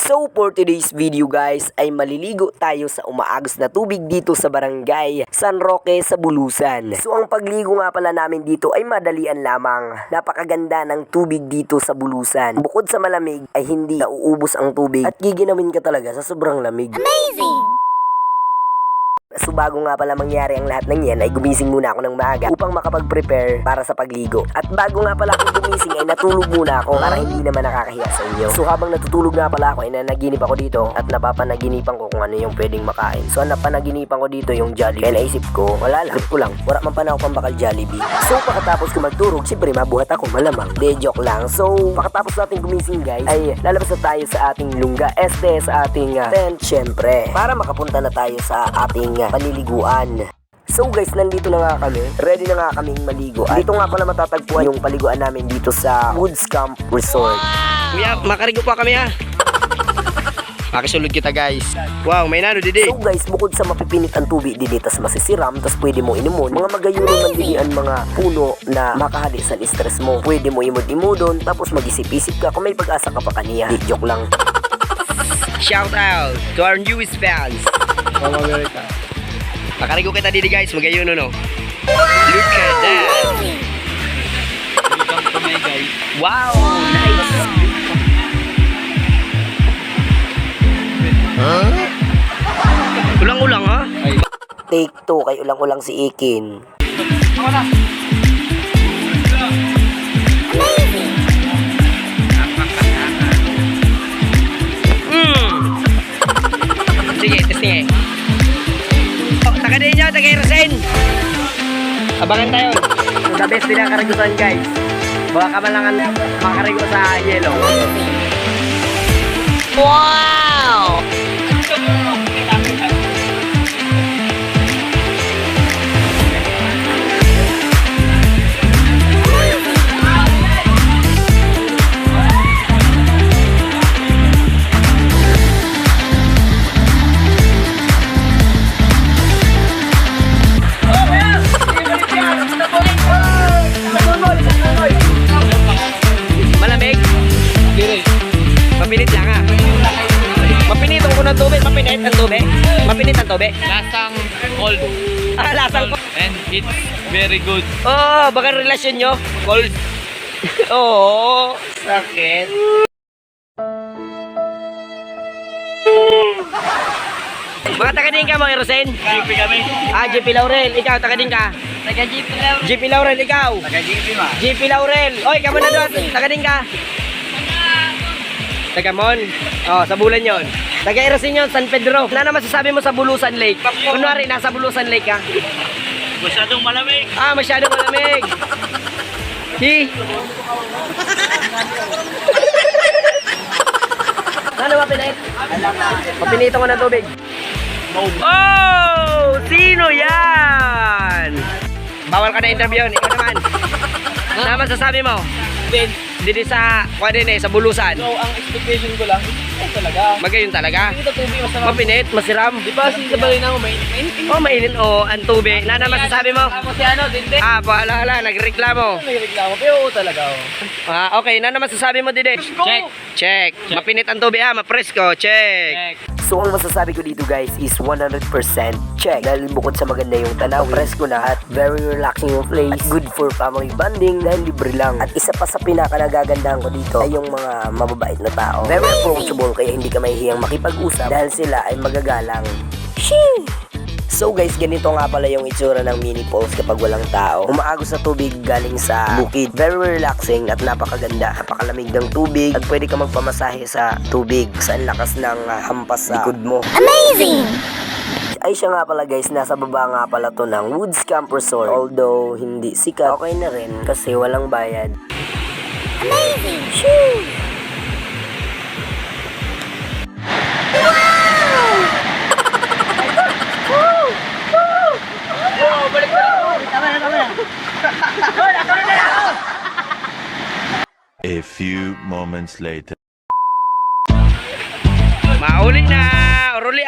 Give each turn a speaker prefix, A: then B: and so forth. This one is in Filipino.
A: So for today's video guys ay maliligo tayo sa umaagos na tubig dito sa barangay San Roque sa Bulusan. So ang pagligo nga pala namin dito ay madalian lamang. Napakaganda ng tubig dito sa Bulusan. Bukod sa malamig ay hindi nauubos ang tubig at giginawin ka talaga sa sobrang lamig.
B: Amazing!
A: So bago nga pala mangyari ang lahat ng yan ay gumising muna ako ng maaga upang makapag-prepare para sa pagligo. At bago nga pala ako gumising ay natulog muna ako para hindi naman nakakahiya sa inyo. So habang natutulog nga pala ako ay nanaginip ako dito at napapanaginipan ko kung ano yung pwedeng makain. So ang napanaginipan ko dito yung Jollibee. Kaya naisip ko, wala lang, ko lang, wala man pa na ako pambakal Jollibee. So pagkatapos ko magturog, siyempre mabuhat ako malamang. De joke lang. So pagkatapos natin gumising guys ay lalabas na tayo sa ating lungga sa ating tent syempre para makapunta na tayo sa ating paliliguan. So guys, nandito na nga kami. Ready na nga kaming maligo. At dito nga pala matatagpuan yung paliguan namin dito sa Woods Camp Resort.
C: Kuya, makarigo pa kami ha. Pakisulod kita guys. Wow, may nano didi.
A: So guys, bukod sa mapipinit ang tubig didi tas masisiram, tas pwede mo inimon, mga magayuno man didi ang mga puno na makahali sa stress mo. Pwede mo imod-imodon, tapos mag-isip-isip ka kung may pag-asa ka pa kaniya. Di joke lang.
C: Shout out to our newest fans. Makarigo kita didi guys, magayon no. Look at that. Welcome to my guys. Wow, nice. Ulang-ulang ha?
A: Take 2 kay ulang-ulang si Ikin.
C: Sige, testing eh. Taga din nyo, taga Irasen. Abangan tayo.
A: The best din ang karigutan guys. Baka kamalangan makarigo sa yellow.
B: Wow!
C: Malamig? Mapinit lang ha. Mapinit ang unang tubig, mapinit ang tubig. Mapinit ang tubig.
D: Lasang cold
C: Ah, lasang ko.
D: and it's very good.
C: Oh, baka relasyon nyo. Cold. Oo, sakit. Mga taga din ka mga Rosen?
D: GP kami.
C: Ah, JP Laurel. Ikaw, taga din ka?
D: Taga GP lang.
C: JP Laurel, ikaw?
D: Taga GP ma.
C: JP Laurel. Oy, kamu na doon. Taga din ka? Taga Mon. Oh, sa Bulan yon. Taga Irasin yon, San Pedro. Ano masasabi mo sa Bulusan Lake? Kunwari, nasa Bulusan Lake ka.
D: Masyadong malamig.
C: Ah, masyadong malamig. Hi. Ano mapinit? Mapinito ko ng tubig. Oh! Sino yan? Bawal ka na interview. Ikaw naman. Ano masasabi mo? Dito sa, sa Bulusan.
D: So, ang expectation ko lang, ay talaga.
C: Magayon talaga.
D: Ito tubig masarap.
C: Mapinit, masiram.
D: Di ba sa balay na ako, mainit?
C: Oh, mainit. Oh, ang tubig. Ano masasabi mo?
D: Ako si ano, dinde.
C: Ah, paala, nagreklamo.
D: May reklamo, pero oo talaga ako.
C: Ah, okay. Ano masasabi mo, Dide? Check. Mapinit ang tubig ha, mapresko. Check.
A: So ang masasabi ko dito guys is 100% check. Dahil bukod sa maganda yung tanaw, presko na at very relaxing yung place. At good for family bonding dahil libre lang. At isa pa sa pinaka nagagandahan ko dito ay yung mga mababait na tao. Very approachable kaya hindi ka mahihiyang makipag-usap dahil sila ay magagalang. Shee! So guys, ganito nga pala yung itsura ng mini falls kapag walang tao. Umaagos na tubig galing sa bukid. Very relaxing at napakaganda. Napakalamig ng tubig at pwede ka magpamasahe sa tubig sa lakas ng hampas sa likod mo.
B: Amazing!
A: Ay siya nga pala guys, nasa baba nga pala to ng Woods Camp Resort. Although hindi sikat, okay na rin kasi walang bayad.
B: Amazing!
A: Shoo!
E: A few moments later.
C: Mauli na. Oruli